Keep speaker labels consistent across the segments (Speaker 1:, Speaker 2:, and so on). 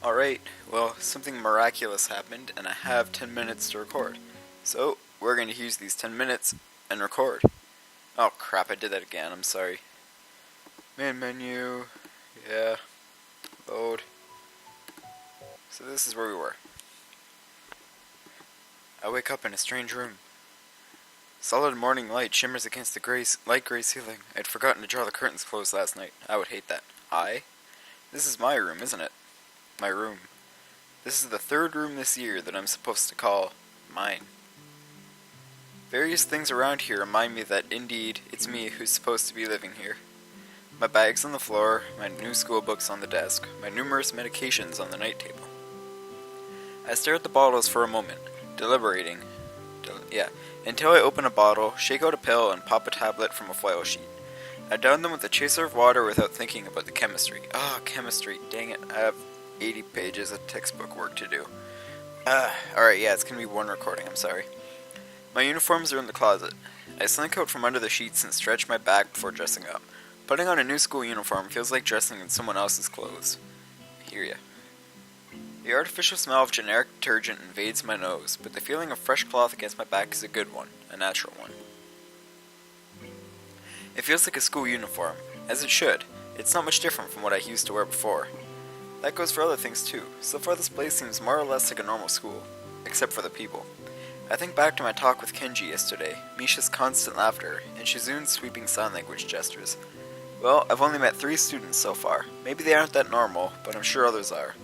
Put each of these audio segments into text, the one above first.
Speaker 1: Alright, well, something miraculous happened, and I have 10 minutes to record. So, we're going to use these 10 minutes and record. Oh crap, I did that again, I'm sorry. Main menu, yeah, load. So this is where we were. I wake up in a strange room. Solid morning light shimmers against the light gray ceiling. I'd forgotten to draw the curtains closed last night. I would hate that. This is my room, isn't it? My room. This is the third room this year that I'm supposed to call mine. Various things around here remind me that, indeed, it's me who's supposed to be living here. My bags on the floor, my new school books on the desk, my numerous medications on the night table. I stare at the bottles for a moment, deliberating. Until I open a bottle, shake out a pill, and pop a tablet from a foil sheet. I down them with a chaser of water without thinking about the chemistry. Chemistry, dang it, I have 80 pages of textbook work to do. Alright, yeah, it's gonna be one recording, I'm sorry. My uniforms are in the closet. I slink out from under the sheets and stretch my back before dressing up. Putting on a new school uniform feels like dressing in someone else's clothes. I hear ya. The artificial smell of generic detergent invades my nose, but the feeling of fresh cloth against my back is a good one, a natural one. It feels like a school uniform, as it should. It's not much different from what I used to wear before. That goes for other things too. So far this place seems more or less like a normal school, except for the people. I think back to my talk with Kenji yesterday, Misha's constant laughter, and Shizune's sweeping sign language gestures. Well, I've only met 3 students so far. Maybe they aren't that normal, but I'm sure others are.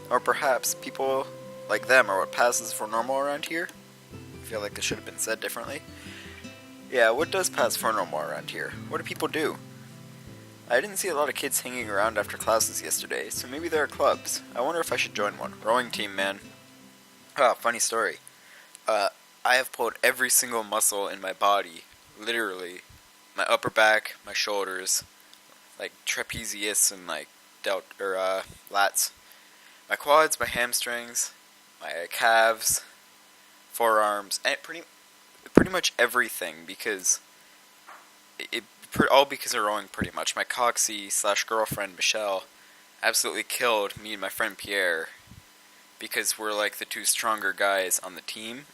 Speaker 1: Or perhaps people like them are what passes for normal around here? I feel like this should have been said differently. Yeah, what does pass for normal around here? What do people do? I didn't see a lot of kids hanging around after classes yesterday, so maybe there are clubs. I wonder if I should join one. Rowing team, man. Funny story. I have pulled every single muscle in my body, literally. My upper back, my shoulders, like trapezius and like lats. My quads, my hamstrings, my calves, forearms, and pretty much everything because all because of rowing pretty much. My coxie/girlfriend Michelle absolutely killed me and my friend Pierre because we're like the 2 stronger guys on the team.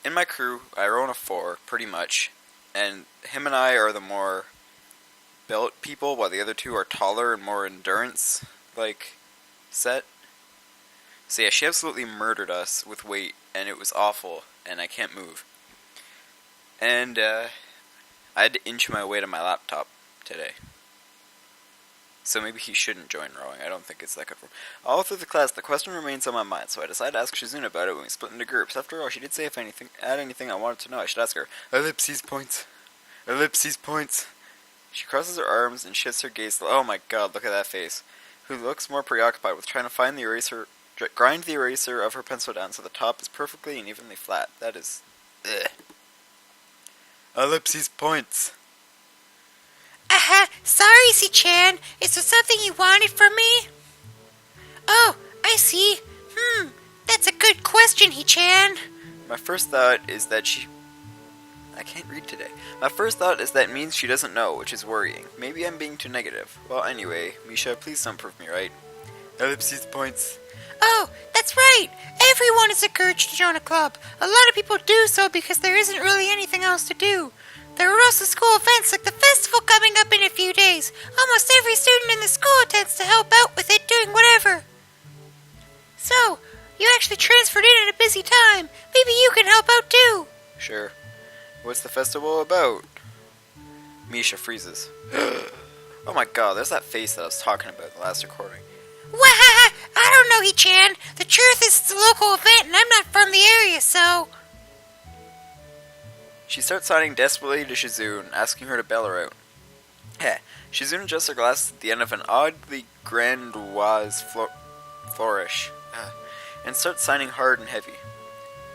Speaker 1: In my crew, I row in a 4 pretty much, and him and I are the more built people, while the other 2 are taller and more endurance set. So yeah, she absolutely murdered us with weight, and it was awful, and I can't move. And I had to inch my way to my laptop today. So maybe he shouldn't join rowing. I don't think it's that good for him. All through the class, the question remains on my mind, so I decided to ask Shizune about it when we split into groups. After all, she did say if had anything I wanted to know, I should ask her. Ellipses points. Ellipses points. She crosses her arms and shifts her gaze. Oh my god, look at that face. Who looks more preoccupied with trying to grind the eraser of her pencil down so the top is perfectly and evenly flat. That is... ugh. Ellipses points.
Speaker 2: Sorry, C-chan. Is there something you wanted from me? Oh, I see. That's a good question, He-chan.
Speaker 1: My first thought is that I can't read today. My first thought is that means she doesn't know, which is worrying. Maybe I'm being too negative. Well, anyway, Misha, please don't prove me right. Ellipses points.
Speaker 2: Oh, that's right. Everyone is encouraged to join a club. A lot of people do so because there isn't really anything else to do. There are also school events like the festival coming up in a few days. Almost every student in the school tends to help out with it doing whatever. So, you actually transferred in at a busy time. Maybe you can help out too.
Speaker 1: Sure. What's the festival about? Misha freezes. Oh my god, there's that face that I was talking about in the last recording.
Speaker 2: Wahaha! I don't know, He-chan. The truth is it's a local event and I'm not from the area, so...
Speaker 1: She starts signing desperately to Shizune, asking her to bail her out. Shizune adjusts her glasses at the end of an oddly grandiose flourish, and starts signing hard and heavy.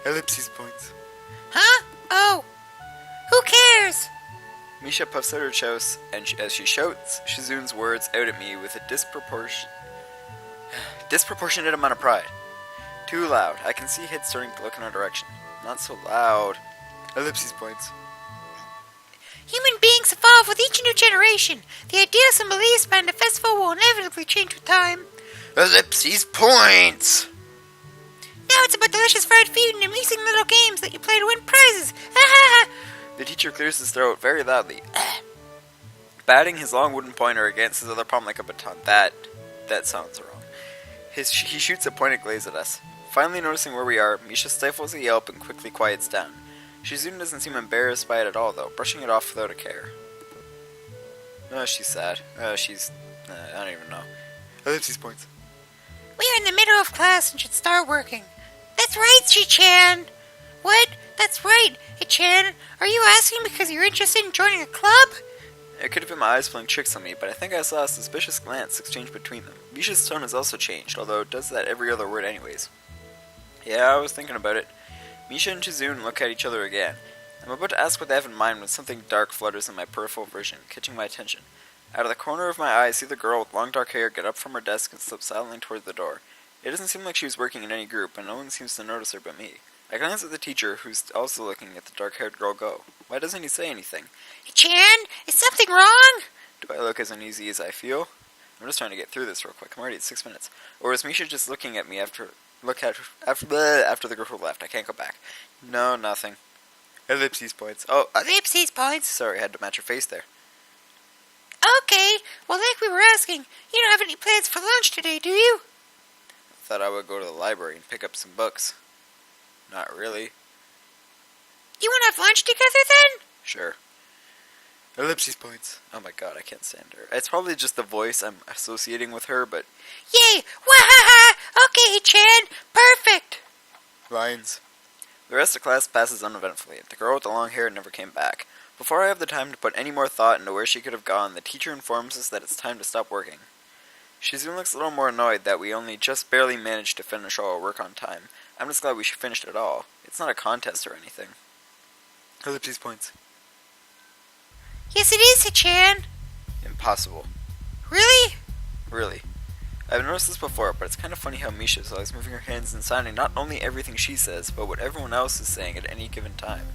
Speaker 1: Ellipses points.
Speaker 2: Huh? Oh. Who cares?
Speaker 1: Misha puffs out her chest, and as she shouts Shizune's words out at me with a disproportionate amount of pride. Too loud. I can see heads starting to look in our direction. Not so loud. Ellipses points.
Speaker 2: Human beings evolve with each new generation. The ideas and beliefs behind the festival will inevitably change with time.
Speaker 1: Ellipses points!
Speaker 2: Now it's about delicious fried food and amusing little games that you play to win prizes.
Speaker 1: The teacher clears his throat very loudly, batting his long wooden pointer against his other palm like a baton. That sounds wrong. He shoots a pointed glaze at us. Finally noticing where we are, Misha stifles a yelp and quickly quiets down. Shizune doesn't seem embarrassed by it at all, though, brushing it off without a care. She's sad. I don't even know. Ellipses points.
Speaker 2: We are in the middle of class and should start working. That's right, Shi-chan. What? That's right. Hey, Chan, are you asking because you're interested in joining a club?
Speaker 1: It could have been my eyes playing tricks on me, but I think I saw a suspicious glance exchanged between them. Misha's tone has also changed, although it does that every other word anyways. Yeah, I was thinking about it. Misha and Shizune look at each other again. I'm about to ask what they have in mind when something dark flutters in my peripheral vision, catching my attention. Out of the corner of my eye, I see the girl with long dark hair get up from her desk and slip silently toward the door. It doesn't seem like she was working in any group, and no one seems to notice her but me. I glance at the teacher, who's also looking at the dark-haired girl go. Why doesn't he say anything?
Speaker 2: Hey, Chan, is something wrong?
Speaker 1: Do I look as uneasy as I feel? I'm just trying to get through this real quick. I'm already at 6 minutes. Or is Misha just looking at me after the girl left? I can't go back. No, nothing. Ellipses points. Oh,
Speaker 2: Ellipses points.
Speaker 1: Sorry, I had to match your face there.
Speaker 2: Okay, well, like we were asking, you don't have any plans for lunch today, do you?
Speaker 1: I thought I would go to the library and pick up some books. Not really.
Speaker 2: You want to have lunch together then?
Speaker 1: Sure. Ellipses points. Oh my god, I can't stand her. It's probably just the voice I'm associating with her, but...
Speaker 2: Yay! Wahaha! Okay, Chan! Perfect!
Speaker 1: Lines. The rest of class passes uneventfully. The girl with the long hair never came back. Before I have the time to put any more thought into where she could have gone, the teacher informs us that it's time to stop working. Shizune looks a little more annoyed that we only just barely managed to finish all our work on time. I'm just glad we finished it all. It's not a contest or anything. Ellipses points.
Speaker 2: Yes, it is, Chan.
Speaker 1: Impossible.
Speaker 2: Really?
Speaker 1: Really. I've noticed this before, but it's kind of funny how Misha is always moving her hands and signing not only everything she says, but what everyone else is saying at any given time.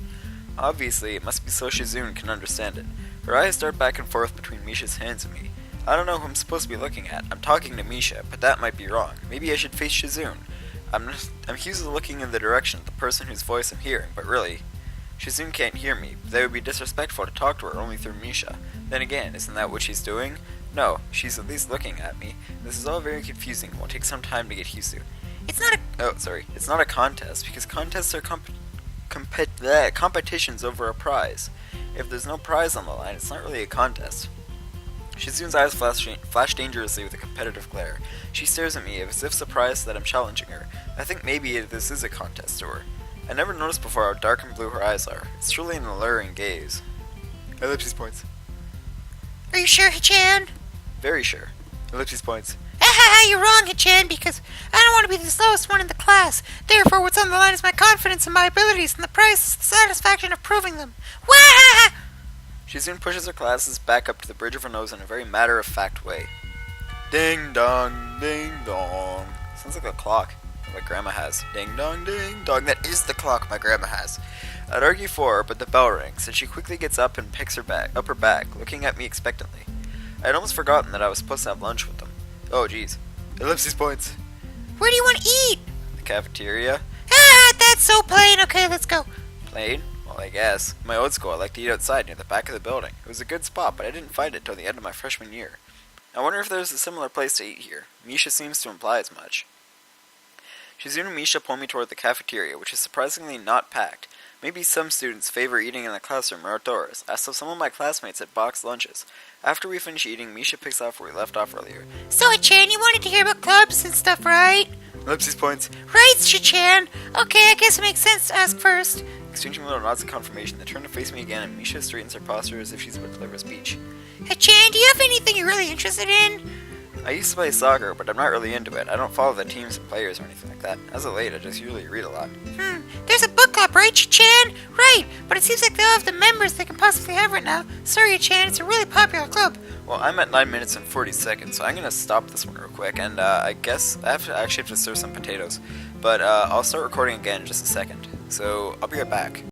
Speaker 1: Obviously, it must be so Shizune can understand it. Her eyes dart back and forth between Misha's hands and me. I don't know who I'm supposed to be looking at. I'm talking to Misha, but that might be wrong. Maybe I should face Shizune. I'm accused of looking in the direction of the person whose voice I'm hearing, but really, Shizune can't hear me. That would be disrespectful to talk to her only through Misha. Then again, isn't that what she's doing? No, she's at least looking at me. This is all very confusing and will take some time to get used to. It's not a contest, because contests are competitions over a prize. If there's no prize on the line, it's not really a contest. Shizune's eyes flash dangerously with a competitive glare. She stares at me as if surprised that I'm challenging her. I think maybe this is a contest to her. I never noticed before how dark and blue her eyes are. It's truly an alluring gaze. Ellipses points.
Speaker 2: Are you sure, Chan?
Speaker 1: Very sure. Ellipses points.
Speaker 2: You're wrong, Chan, because I don't want to be the slowest one in the class. Therefore, what's on the line is my confidence in my abilities, and the prize is the satisfaction of proving them. Wahaha!
Speaker 1: Shizune pushes her glasses back up to the bridge of her nose in a very matter-of-fact way. Ding dong, ding dong. Sounds like a clock that my grandma has. Ding dong, ding dong. That is the clock my grandma has. I'd argue for her, but the bell rings, and she quickly gets up and picks her back, looking at me expectantly. I'd almost forgotten that I was supposed to have lunch with them. Oh, jeez. Ellipses points.
Speaker 2: Where do you want to eat?
Speaker 1: The cafeteria.
Speaker 2: That's so plain. Okay, let's go.
Speaker 1: Plain? Well, I guess. In my old school, I liked to eat outside near the back of the building. It was a good spot, but I didn't find it till the end of my freshman year. I wonder if there's a similar place to eat here. Misha seems to imply as much. Shizune and Misha pull me toward the cafeteria, which is surprisingly not packed. Maybe some students favor eating in the classroom or outdoors. I saw some of my classmates at boxed lunches. After we finish eating, Misha picks off where we left off earlier.
Speaker 2: So, Chan, you wanted to hear about clubs and stuff, right?
Speaker 1: Ellipses points.
Speaker 2: Right, Chan. Okay, I guess it makes sense to ask first.
Speaker 1: Exchanging little nods of confirmation, they turn to face me again, and Misha straightens her posture as if she's about to deliver a speech.
Speaker 2: Hey, Chan, do you have anything you're really interested in?
Speaker 1: I used to play soccer, but I'm not really into it. I don't follow the teams and players or anything like that. As of late, I just usually read a lot.
Speaker 2: There's a book club, right, Chan? Right, but it seems like they all have the members they can possibly have right now. Sorry, Chan, it's a really popular club.
Speaker 1: Well, I'm at 9 minutes and 40 seconds, so I'm going to stop this one real quick, and I guess I actually have to serve some potatoes. But I'll start recording again in just a second, so I'll be right back.